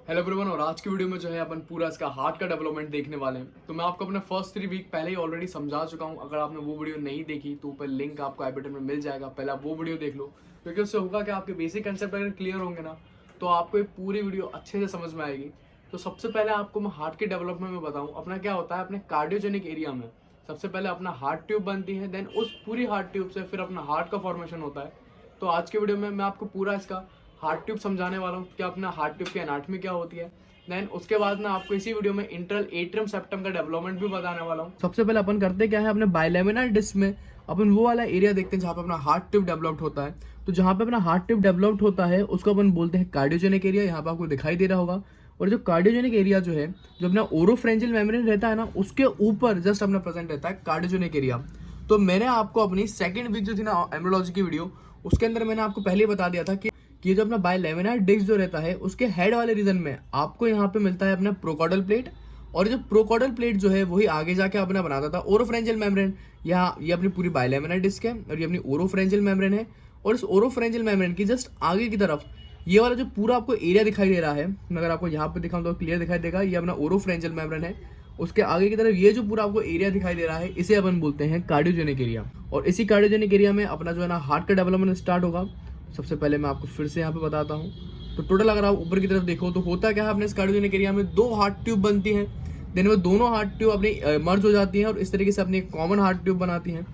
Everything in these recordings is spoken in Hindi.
Hello everyone. और आज की वीडियो में जो है अपन पूरा इसका हार्ट का डेवलपमेंट देखने वाले हैं। तो मैं आपको अपने फर्स्ट 3 वीक पहले ही ऑलरेडी समझा चुका हूं। अगर आपने वो वीडियो नहीं देखी तो ऊपर लिंक आपको आई बटन में मिल जाएगा, पहले आप वो वीडियो देख लो, क्योंकि उससे होगा कि आपके बेसिक कंसेप्ट अगर क्लियर होंगे ना तो आपको ये पूरी वीडियो अच्छे से समझ में आएगी। तो सबसे पहले आपको मैं हार्ट के डेवलपमेंट में बताऊँ। अपना क्या होता है, अपने कार्डियोजेनिक एरिया में सबसे पहले अपना हार्ट ट्यूब बनती है, देन उस पूरी हार्ट ट्यूब से फिर अपना हार्ट का फॉर्मेशन होता है। तो आज के वीडियो में मैं आपको पूरा इसका हार्ट ट्यूब समझाने वाला हूँ कि अपना हार्ट ट्यूब की एनाटॉमी क्या होती है। देन उसके बाद मैं आपको इसी वीडियो में इंटरल एट्रियम सेप्टम का डेवलपमेंट भी बताने वाला हूँ। सबसे पहले अपन करते क्या है, अपने बाइलेमिनर डिस्क में अपन वो वाला एरिया देखते हैं जहाँ पे अपना हार्ट ट्यूब डेवलप्ड होता है। तो जहाँ पे अपना हार्ट ट्यूब डेवलप्ड होता है उसको अपन बोलते हैं कार्डियोजेनिक एरिया। यहाँ पे आपको दिखाई दे रहा होगा। और जो कार्डियोजेनिक एरिया जो है, जो अपना ओरोफ्रेंजियल मेम्ब्रेन रहता है ना, उसके ऊपर जस्ट अपना प्रेजेंट रहता है कार्डियोजेनिक एरिया। तो मैंने आपको अपनी सेकंड वीक जो थी ना एम्ब्रियोलॉजी की वीडियो, उसके अंदर मैंने आपको पहले बता दिया था कि ये जो अपना बाइलेमिनर डिस्क जो रहता है उसके हेड वाले रीजन में आपको यहाँ पे मिलता है अपना प्रोकॉडल प्लेट। और जो प्रोकॉडल प्लेट जो है वही आगे जाके अपना बनाता था ओरोफ्रेंजियल मेम्ब्रेन। यहाँ ये अपनी पूरी बाइलेमिनर डिस्क है और ये अपनी ओरोफ्रेंजियल मेम्ब्रेन है। और इस ओरोफ्रेंजियल मेम्ब्रेन की जस्ट आगे की तरफ ये वाला जो पूरा आपको एरिया दिखाई दे रहा है, मैं अगर आपको यहाँ पे दिखाऊं तो क्लियर दिखाई देगा, ये अपना ओरोफ्रेंजियल मेम्ब्रेन है। उसके आगे की तरफ ये जो पूरा आपको एरिया दिखाई दे रहा है इसे अपन बोलते हैं कार्डियोजेनिक एरिया। और इसी कार्डियोजेनिक एरिया में अपना जो है ना हार्ट का डेवलपमेंट स्टार्ट होगा। सबसे पहले मैं आपको फिर से यहाँ पे बताता हूँ। तो टोटल अगर आप ऊपर की तरफ देखो तो होता क्या है, अपने इस कार्डियोजेनिक एरिया में 2 हार्ट ट्यूब बनती हैं। देन वो दोनों हार्ट ट्यूब अपनी मर्ज हो जाती हैं और इस तरीके से अपनी एक कॉमन हार्ट ट्यूब बनाती हैं।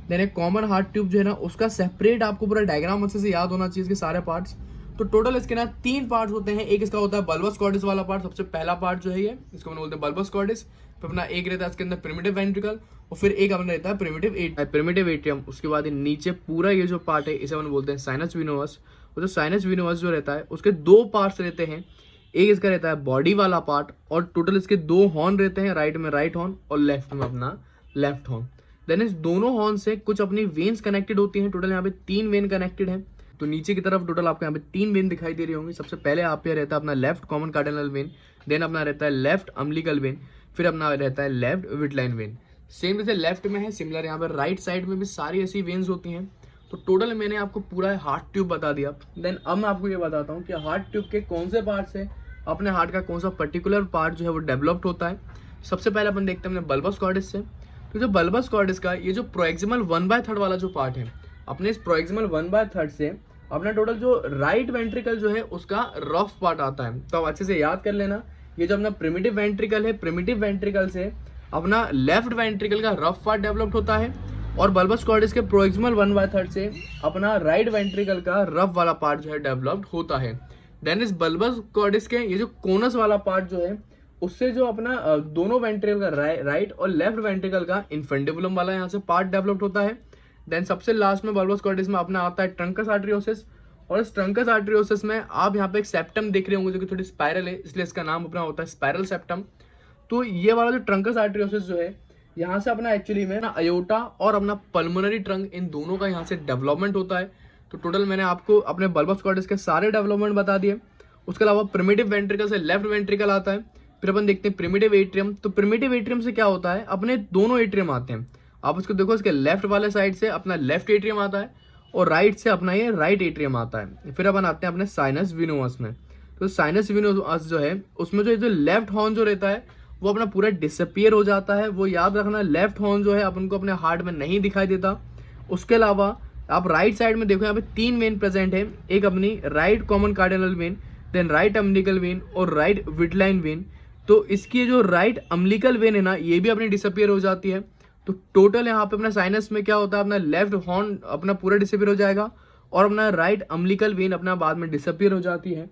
देन एक कॉमन हार्ट ट्यूब जो है ना उसका सेपरेट आपको पूरा डायग्राम अच्छे से याद होना चाहिए, इसके सारे पार्ट्स। तो टोटल इसके ना 3 पार्ट्स होते हैं। एक इसका होता है बल्बस कॉर्डिस वाला पार्ट, सबसे पहला पार्ट जो है ये, इसको हम बोलते हैं बल्बस कॉर्डिस। फिर अपना एक रहता है इसके अंदर प्रिमिटिव वेंट्रिकल और फिर एक अपना रहता है प्रिमिटिव एट्रियम। उसके बाद नीचे पूरा ये जो पार्ट है इसे हम बोलते हैं साइनस विनोअस। और जो साइनस विनोअस जो रहता है उसके 2 पार्ट्स रहते हैं। एक इसका रहता है बॉडी वाला पार्ट और टोटल इसके 2 हॉर्न रहते हैं, राइट में राइट हॉर्न और लेफ्ट में अपना लेफ्ट हॉर्न। देन इस दोनों हॉर्न से कुछ अपनी वेन्स कनेक्टेड होती हैं। टोटल यहाँ पे 3 वेन कनेक्टेड हैं। तो नीचे की तरफ टोटल आपको यहाँ पे 3 वेन दिखाई दे रही होंगी। सबसे पहले आप पे रहता है अपना left common cardinal vein, then अपना रहता है लेफ्ट अम्बिलिकल वेन, फिर अपना रहता है लेफ्ट विटलाइन वेन। सेम जैसे लेफ्ट में है सिमिलर यहाँ पर राइट साइड में भी सारी ऐसी वेन्स होती हैं। तो टोटल मैंने आपको पूरा हार्ट ट्यूब बता दिया। देन अब मैं आपको ये बताता हूँ कि हार्ट ट्यूब के कौन से पार्ट से अपने हार्ट का कौन सा पर्टिकुलर पार्ट जो है वो डेवलप्ड होता है। सबसे पहले अपन देखते हैं अपने बल्बस कॉर्डिस से। तो जो बल्बस कॉर्डिस का ये जो प्रोएक्सिमल 1/3 वाला जो पार्ट है, अपने इस प्रोएक्सिमल 1/3 से अपना टोटल जो राइट वेंट्रिकल जो है उसका रफ पार्ट आता है। तो आप अच्छे से याद कर लेना, ये जो अपना प्रिमिटिव वेंट्रिकल है, प्रिमिटिव वेंट्रिकल से अपना लेफ्ट वेंट्रिकल का रफ पार्ट डेवलप्ड होता है। और बल्बस कॉर्डिस के प्रोएक्सिमल 1/3 से अपना राइट वेंट्रिकल का रफ वाला पार्ट जो है डेवलप्ड होता है। देन इस बल्बस कॉर्डिस के ये जो कोनस वाला पार्ट जो है उससे जो अपना दोनों वेंट्रिकल का राइट और लेफ्ट वेंट्रिकल का इन्फेंडिबुलम वाला यहाँ से पार्ट डेवलप्ड होता है। देन सबसे लास्ट में बल्बस कॉर्डिस में अपना आता है ट्रंकस आर्टरियोसिस। और इस ट्रंकस आर्टरियोसिस में आप यहाँ पे एक सेप्टम देख रहे होंगे जो कि थोड़ी स्पाइरल है, इसलिए इसका नाम अपना होता है स्पाइरल सेप्टम। तो ये वाला जो ट्रंकस आर्टरियोसिस जो है यहाँ से अपना एक्चुअली में ना अयोटा और अपना पल्मोनरी ट्रंक इन दोनों का यहाँ से डेवलपमेंट होता है। तो टोटल मैंने आपको अपने बल्बस कॉर्डिस के सारे डेवलपमेंट बता दिए। उसके अलावा प्रिमिटिव वेंट्रिकल से लेफ्ट वेंट्रिकल आता है। फिर अपन देखते हैं प्रिमिटिव एट्रियम। तो प्रिमिटिव एट्रियम से क्या होता है, अपने दोनों एट्रियम आते हैं। आप उसको देखो, इसके लेफ्ट वाले साइड से अपना लेफ्ट एट्रियम आता है और राइट से अपना ये राइट एट्रियम आता है। फिर अपन आते हैं अपने साइनस विनोअस में। तो साइनस विनोअस जो है उसमें जो लेफ्ट हॉर्न जो रहता है वो अपना पूरा डिसअपियर हो जाता है। वो याद रखना, लेफ्ट हॉर्न जो है अपन को अपने हार्ट में नहीं दिखाई देता। उसके अलावा आप राइट साइड में देखो, यहाँ पे 3 वेन प्रेजेंट है। एक अपनी right common cardinal vein, then right umbilical vein और राइट विटलाइन वेन। तो इसकी जो राइट अम्बिलिकल वेन है ना ये भी अपनी डिसअपियर हो जाती है। तो टोटल यहाँ पे अपना साइनस में क्या होता है, अपना लेफ्ट हॉर्न अपना पूरा डिसअपियर हो जाएगा और अपना राइट अम्बिलिकल वेन अपना बाद में डिसअपियर हो जाती है।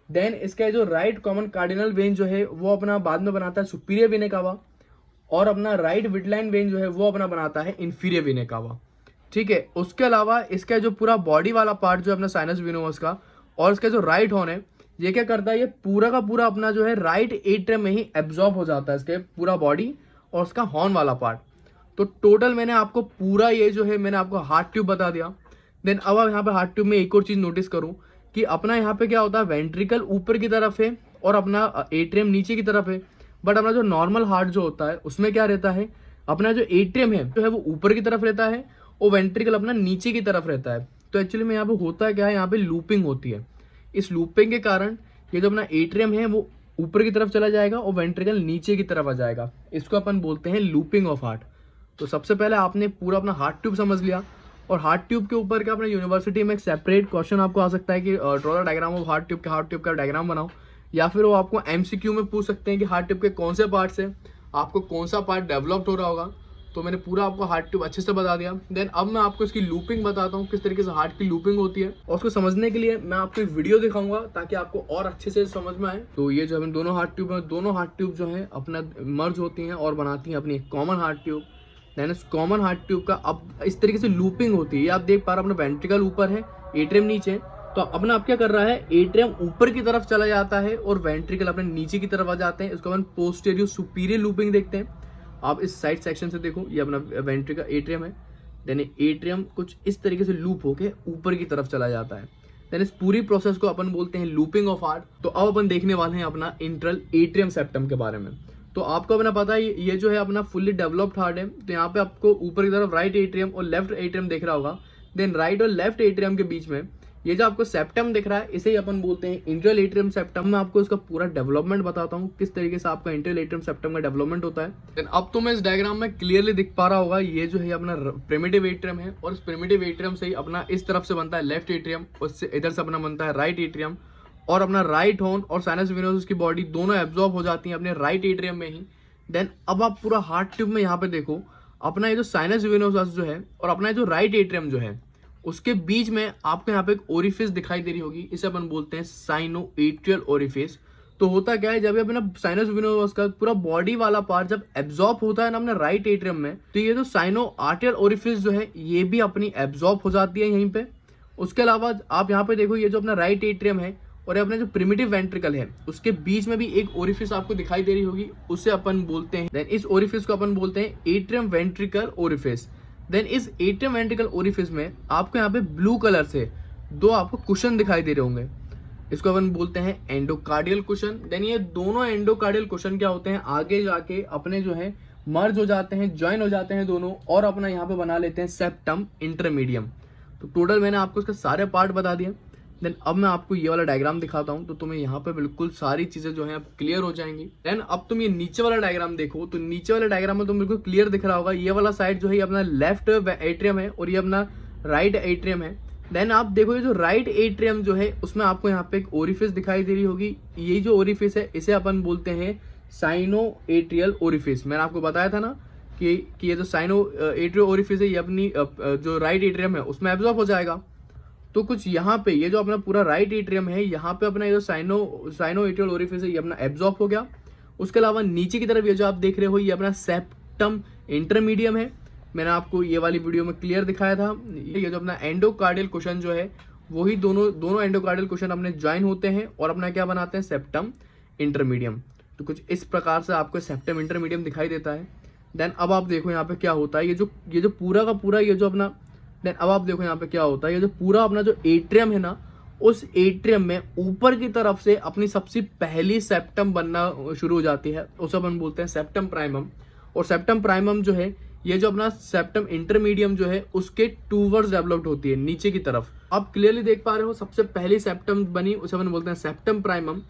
देन इसका जो राइट कॉमन कार्डिनल वेन जो है वो अपना बाद में बनाता है सुपीरियर वेना कावा और अपना राइट विटलाइन वेन जो है वो अपना बनाता है इंफीरियर वेना कावा। ठीक है। उसके अलावा इसका जो पूरा बॉडी वाला पार्ट जो है अपना साइनस विनोअस का और इसका जो राइट हॉर्न है ये क्या करता है, ये पूरा का पूरा अपना जो है राइट एट्रियम में ही एब्जॉर्ब हो जाता है, इसके पूरा बॉडी और उसका हॉर्न वाला पार्ट। तो टोटल मैंने आपको पूरा ये जो है मैंने आपको हार्ट ट्यूब बता दिया। देन अब आप यहाँ पे हार्ट ट्यूब में एक और चीज नोटिस करूँ कि अपना यहाँ पे क्या होता है, वेंट्रिकल ऊपर की तरफ है और अपना एट्रियम नीचे की तरफ है। बट अपना जो नॉर्मल हार्ट जो होता है उसमें क्या रहता है, अपना जो एट्रियम है जो है वो ऊपर की तरफ रहता है और वेंट्रिकल अपना नीचे की तरफ रहता है। तो एक्चुअली में यहाँ पे होता है क्या है, यहाँ पे लूपिंग होती है। इस लूपिंग के कारण ये जो अपना एट्रियम है वो ऊपर की तरफ चला जाएगा और वेंट्रिकल नीचे की तरफ आ जाएगा। इसको अपन बोलते हैं लूपिंग ऑफ हार्ट। तो सबसे पहले आपने पूरा अपना हार्ट ट्यूब समझ लिया, और हार्ट ट्यूब के ऊपर का अपने यूनिवर्सिटी में एक सेपरेट क्वेश्चन आपको आ सकता है कि draw the diagram of heart tube का डायग्राम बनाओ, या फिर वो आपको एमसीक्यू में पूछ सकते हैं कि हार्ट ट्यूब के कौन से पार्ट से आपको कौन सा पार्ट डेवलप्ड हो रहा होगा। तो मैंने पूरा आपको हार्ट ट्यूब अच्छे से बता दिया। देन अब मैं आपको इसकी लूपिंग बताता हूँ, किस तरीके से हार्ट की लूपिंग होती है, और उसको समझने के लिए मैं आपको एक वीडियो दिखाऊंगा ताकि आपको और अच्छे से समझ में आए। तो ये जो है दोनों हार्ट ट्यूब है, दोनों हार्ट ट्यूब जो है अपना मर्ज होती हैं और बनाती हैं अपनी एक कॉमन हार्ट ट्यूब। देन इस कॉमन हार्ट ट्यूब का अब इस तरीके से लूपिंग होती है। ये आप देख पा रहे हो, अपना वेंट्रिकल ऊपर है, एट्रियम नीचे। तो अपना आप क्या कर रहा है, एट्रियम ऊपर की तरफ चला जाता है और वेंट्रिकल अपने नीचे की तरफ आ जाते हैं। इसको अपन पोस्टीरियर सुपीरियर लूपिंग देखते हैं। आप इस साइड सेक्शन से देखो, ये अपना वेंट्रिकल एट्रियम है। देन एट्रियम कुछ इस तरीके से लूप होके ऊपर की तरफ चला जाता है। देन इस पूरी प्रोसेस को अपन बोलते हैं लूपिंग ऑफ हार्ट। तो अब अपन देखने वाले हैं अपना इंट्रल एट्रियम सेप्टम के बारे में। तो आपको अपना पता है ये जो है अपना फुल्ली डेवलप्ड हार्ट है। तो यहाँ पे आपको ऊपर की तरफ राइट एट्रियम और लेफ्ट एट्रियम दिख रहा होगा। देन राइट और लेफ्ट एट्रियम के बीच में ये जो आपको सेप्टम दिख रहा है, इसे ही अपन बोलते हैं इंट्रल एट्रियम सेप्टम। मैं आपको इसका पूरा डेवलपमेंट बताता हूँ, किस तरीके से आपका इंट्रल एट्रियम सेप्टम का डेवलपमेंट होता है। देन अब तो मैं इस डायग्राम में क्लियरली दिख पा रहा होगा, ये जो है अपना प्रिमिटिव एट्रियम है, और इस प्रिमिटिव एट्रियम से ही अपना इस तरफ से बनता है लेफ्ट एट्रियम, उससे इधर से अपना बनता है राइट एट्रियम, और अपना राइट हॉर्न और साइनस वेनोस की बॉडी दोनों एब्जॉर्ब हो जाती है अपने राइट एट्रियम में ही। देन अब आप पूरा हार्ट ट्यूब में यहाँ पे देखो, अपना ये जो साइनस वेनोस जो है और अपना जो राइट एट्रियम जो है, उसके बीच में आपको यहाँ पे एक ओरिफिस दिखाई दे रही होगी। इसे अपन बोलते हैं साइनो एट्रियल ओरिफिस। तो होता क्या है, जब अपना साइनस वेनोस का पूरा बॉडी वाला पार्ट जब एब्जॉर्ब होता है ना अपने राइट एट्रियम में, तो ये जो साइनो आर्टियल ओरिफिस जो है ये भी अपनी एब्जॉर्ब हो जाती है यहीं पे। उसके अलावा आप यहाँ पे देखो, ये जो अपना राइट एट्रियम है और अपना जो प्रिमिटिव वेंट्रिकल है, उसके बीच में भी एक ओरिफिस आपको दिखाई दे रही होगी, उसे अपन बोलते हैं, देन इस ओरिफिस को अपन बोलते हैं एट्रियम वेंट्रिकल ओरिफिस। देन इस एट्रियम वेंट्रिकल ओरिफिस में आपको यहाँ पे ब्लू कलर से दो आपको कुशन दिखाई दे रहे होंगे, इसको अपन बोलते हैं एंडोकार्डियल कुशन। देन ये दोनों एंडोकार्डियल कुशन क्या होते हैं, आगे जाके अपने जो है मर्ज हो जाते हैं, ज्वाइन हो जाते हैं दोनों, और अपना यहाँ पे बना लेते हैं सेप्टम इंटरमीडियम। तो टोटल मैंने आपको इसके सारे पार्ट बता दिए। देन अब मैं आपको ये वाला डायग्राम दिखाता हूँ, तो तुम्हें यहाँ पे बिल्कुल सारी चीजें जो है अब क्लियर हो जाएंगी। देन अब तुम ये नीचे वाला डायग्राम देखो, तो नीचे वाले डायग्राम में तुम बिल्कुल क्लियर दिख रहा होगा, ये वाला साइड जो है ये अपना लेफ्ट एट्रियम है और ये अपना राइट एट्रियम है। देन आप देखो, ये जो राइट एट्रियम जो है उसमें आपको यहाँ पे एक ओरिफिस दिखाई दे रही होगी। ये जो ओरिफिस है इसे अपन बोलते हैं साइनो एट्रियल ओरिफिस। मैंने आपको बताया था ना कि ये जो साइनो एट्रियल ओरिफिस है ये अपनी जो राइट एट्रियम है उसमें एब्जॉर्ब हो जाएगा। तो कुछ यहाँ पे ये जो अपना पूरा राइट एट्रियम है, यहाँ पे अपना ये जो साइनो एट्रियल ओरिफिस है ये अपना एब्जॉर्ब हो गया। उसके अलावा नीचे की तरफ ये जो आप देख रहे हो ये अपना सेप्टम इंटरमीडियम है। मैंने आपको ये वाली वीडियो में क्लियर दिखाया था। ये जो अपना एंडोकार्डियल कुशन जो है, वही दोनों एंडोकार्डियल कुशन अपने ज्वाइन होते हैं और अपना क्या बनाते हैं, सेप्टम इंटरमीडियम। तो कुछ इस प्रकार से आपको सेप्टम इंटरमीडियम दिखाई देता है। देन अब आप देखो यहाँ पे क्या होता है, ये जो पूरा का पूरा ये जो अपना, देन अब आप देखो यहाँ पे क्या होता है, ये जो पूरा अपना जो एट्रियम है ना, उस एट्रियम में ऊपर की तरफ से अपनी सबसे पहली सेप्टम बनना शुरू हो जाती है, उसे अपन बोलते हैं सेप्टम प्राइमम। और सेप्टम प्राइमम जो है, ये जो अपना सेप्टम इंटरमीडियम जो है उसके टूवर्ड्स डेवलप्ड होती है नीचे की तरफ। आप क्लियरली देख पा रहे हो, सबसे पहली सेप्टम बनी उसे अपन बोलते हैं सेप्टम प्राइमम।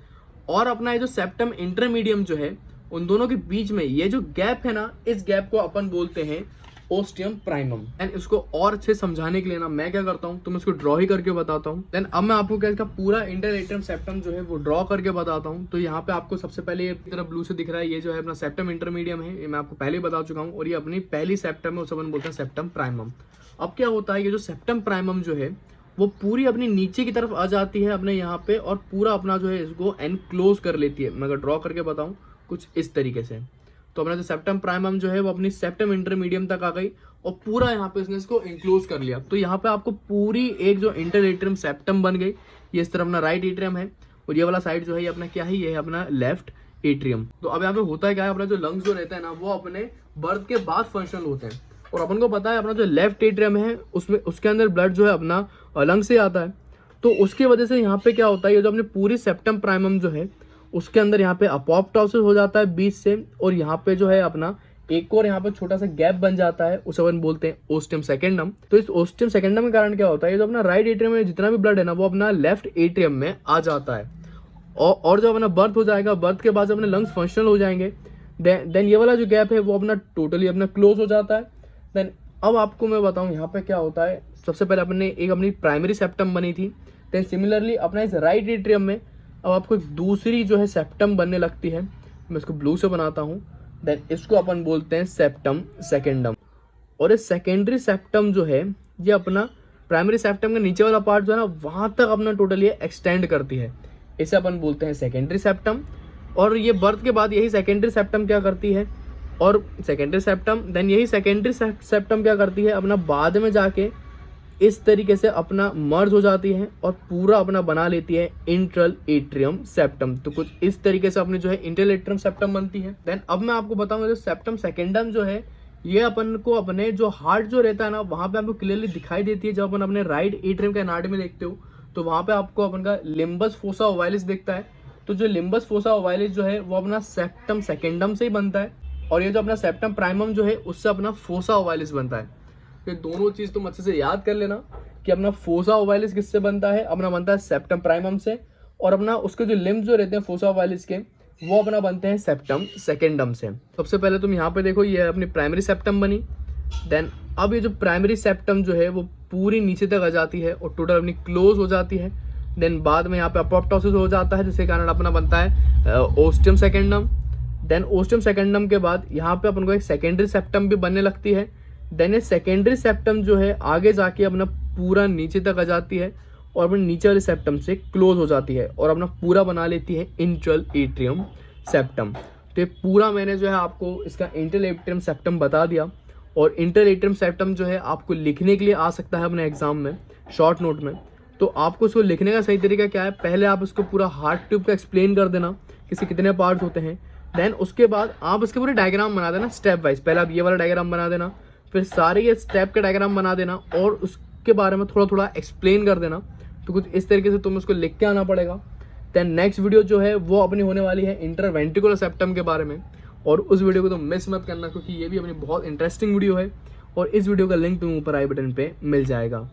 और अपना ये जो सेप्टम इंटरमीडियम जो है, उन दोनों के बीच में ये जो गैप है ना, इस गैप को अपन बोलते हैं ओस्टियम प्राइमम। एंड इसको और अच्छे समझाने के लिए ना मैं क्या करता हूँ, तो मैं इसको ड्रॉ ही करके बताता हूँ। देन अब मैं आपको क्या इसका पूरा इंटर एट्रियम सेप्टम जो है वो ड्रॉ करके बताता हूँ। तो यहाँ पे आपको सबसे पहले ये तरफ ब्लू से दिख रहा है, ये जो है अपना सेप्टम इंटरमीडियम है, ये मैं आपको पहले ही बता चुका हूँ। और ये अपनी पहली सेप्टम है, उसे अपन बोलते हैं सेप्टम प्राइमम। अब क्या होता है, ये जो सेप्टम प्राइमम जो है वो पूरी अपनी नीचे की तरफ आ जाती है अपने यहाँ पे, और पूरा अपना जो है इसको एनक्लोज कर लेती है। मैं अगर ड्रॉ करके बताऊँ कुछ इस तरीके से, तो अपना जो सेप्टम प्राइमम जो है वो अपनी सेप्टम इंटरमीडियम तक आ गई और पूरा यहाँ पे इसने इसको इंक्लोज कर लिया। तो यहाँ पे आपको पूरी एक जो इंटर एट्रियम सेप्टम बन गई। ये इस तरफ अपना राइट एट्रियम है और ये वाला साइड जो है ये अपना क्या है, ये है अपना लेफ्ट एट्रियम। तो अब यहाँ पे होता है क्या है, अपना जो लंग्स जो रहता है ना वो अपने बर्थ के बाद फंक्शनल होते हैं। और अपन को पता है अपना जो लेफ्ट एट्रियम है उसमें उसके अंदर ब्लड जो है अपना लंग से आता है। तो उसकी वजह से यहाँ पे क्या होता है, ये जो अपनी पूरी सेप्टम प्राइमम जो है उसके अंदर यहाँ पे अपोप्टोसिस हो जाता है बीच से, और यहाँ पे जो है अपना एक और यहाँ पे छोटा सा गैप बन जाता है, उसे अपन बोलते हैं ओस्टियम सेकेंडम। तो इस ओस्टियम सेकेंडम के कारण क्या होता है, ये जो अपना राइट एट्रियम में जितना भी ब्लड है ना वो अपना लेफ्ट एट्रियम में आ जाता है। और जब अपना बर्थ हो जाएगा, बर्थ के बाद जब अपने लंग्स फंक्शनल हो जाएंगे, देन ये वाला जो गैप है वो अपना टोटली अपना क्लोज हो जाता है। देन अब आपको मैं बताऊं यहाँ पे क्या होता है। सबसे पहले अपनी प्राइमरी सेप्टम बनी थी, देन सिमिलरली अपना इस राइट एट्रियम में अब आपको एक दूसरी जो है सेप्टम बनने लगती है। मैं इसको ब्लू से बनाता हूँ। देन इसको अपन बोलते हैं सेप्टम सेकेंडम। और ये सेकेंडरी सेप्टम जो है ये अपना प्राइमरी सेप्टम का नीचे वाला पार्ट जो है ना वहाँ तक अपना टोटली एक्सटेंड करती है। इसे अपन बोलते हैं सेकेंडरी सेप्टम। और ये बर्थ के बाद यही सेकेंडरी सेप्टम क्या करती है, और सेकेंडरी सेप्टम देन यही सेकेंडरी सेप्टम क्या करती है, अपना बाद में जाके इस तरीके से अपना मर्ज हो जाती है और पूरा अपना बना लेती है इंट्रल एट्रियम सेप्टम। तो कुछ इस तरीके से अपनी जो है इंट्रल एट्रियम सेप्टम बनती है। देन अब मैं आपको बताऊंगा जो सेप्टम सेकेंडम जो है ये अपन को अपने जो हार्ट जो रहता है ना वहाँ पे आपको क्लियरली दिखाई देती है। जब अपन अपने राइट एट्रियम के एनाटॉमी देखते हो तो वहाँ पे आपको अपन का लिम्बस फोसा ओवालिस दिखता है। तो जो लिम्बस फोसा ओवालिस जो है वो अपना सेप्टम सेकेंडम से ही बनता है, और ये जो अपना सेप्टम प्राइमम जो है उससे अपना फोसा ओवालिस बनता है। ये दोनों चीज़ तुम अच्छे से याद कर लेना कि अपना फोसा ओवालिस किससे बनता है, अपना बनता है सेप्टम प्राइमम से, और अपना उसके जो लिम्ब जो रहते हैं फोसा ओवालिस के वो अपना बनते हैं सेप्टम सेकेंडम से। सबसे पहले तुम यहाँ पे देखो ये अपनी प्राइमरी सेप्टम बनी। देन अब ये जो प्राइमरी सेप्टम जो है वो पूरी नीचे तक आ जाती है और टोटल अपनी क्लोज हो जाती है। देन बाद में यहाँ पे अपोप्टोसिस हो जाता है जिसके कारण अपना बनता है ostium secundum. Then ostium secundum के बाद यहाँ पे अपन को एक सेकेंडरी सेप्टम भी बनने लगती है। देन ये सेकेंडरी सेप्टम जो है आगे जाके अपना पूरा नीचे तक आ जाती है और अपने नीचे वाले सेप्टम से क्लोज हो जाती है और अपना पूरा बना लेती है इंट्रल एट्रियम सेप्टम। तो ये पूरा मैंने जो है आपको इसका इंट्रल एट्रियम सेप्टम बता दिया। और इंट्रल एट्रियम सेप्टम जो है आपको लिखने के लिए आ सकता है अपने एग्जाम में शॉर्ट नोट में। तो आपको इसको लिखने का सही तरीका क्या है, पहले आप इसको पूरा हार्ट ट्यूब का एक्सप्लेन कर देना कि इसके कितने पार्ट्स होते हैं। देन उसके बाद आप इसके पूरे डायग्राम बना देना स्टेप वाइज। पहले आप ये वाला डायग्राम बना देना, फिर सारे ये स्टेप के डायग्राम बना देना और उसके बारे में थोड़ा थोड़ा एक्सप्लेन कर देना। तो कुछ इस तरीके से तुम्हें उसको लिख के आना पड़ेगा। देन नेक्स्ट वीडियो जो है वो अपनी होने वाली है इंटरवेंट्रिकुलर सेप्टम के बारे में, और उस वीडियो को तो मिस मत करना क्योंकि ये भी अपनी बहुत इंटरेस्टिंग वीडियो है। और इस वीडियो का लिंक तुम्हें ऊपर आई बटन पे मिल जाएगा।